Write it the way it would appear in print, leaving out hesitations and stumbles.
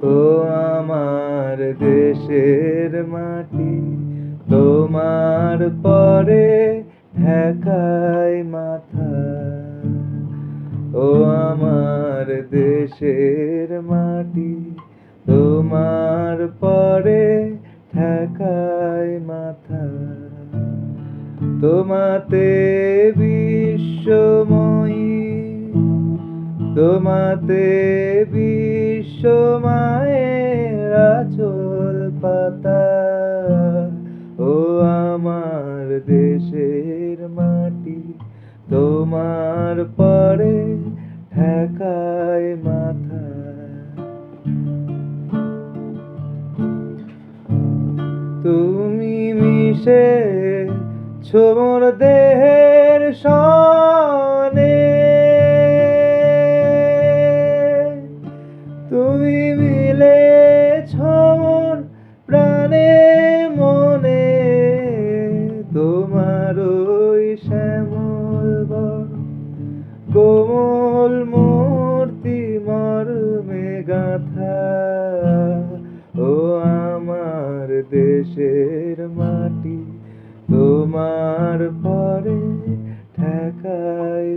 ও আমার দেশের মাটি, তোমার পরে ঠেকাই মাথা। ও আমার দেশের মাটি, তোমার পরে ঠেকাই মাথা। তোমাতে বিশ্বময়ী, তোমাতে বিশ্বমায়ের আঁচল পাতা। ও আমার দেশের মাটি, তোমার পরে ঠেকায় মাথা। তুমি মিশেছো মোর দেহের সনে, তুমি মিলেছো মোর প্রাণে মনে। তোমার ওই শ্যামল বরণ কোমল মূর্তি মর্মে গাঁথা। ও আমার দেশের মাটি, তোমার পরে ঠেকাই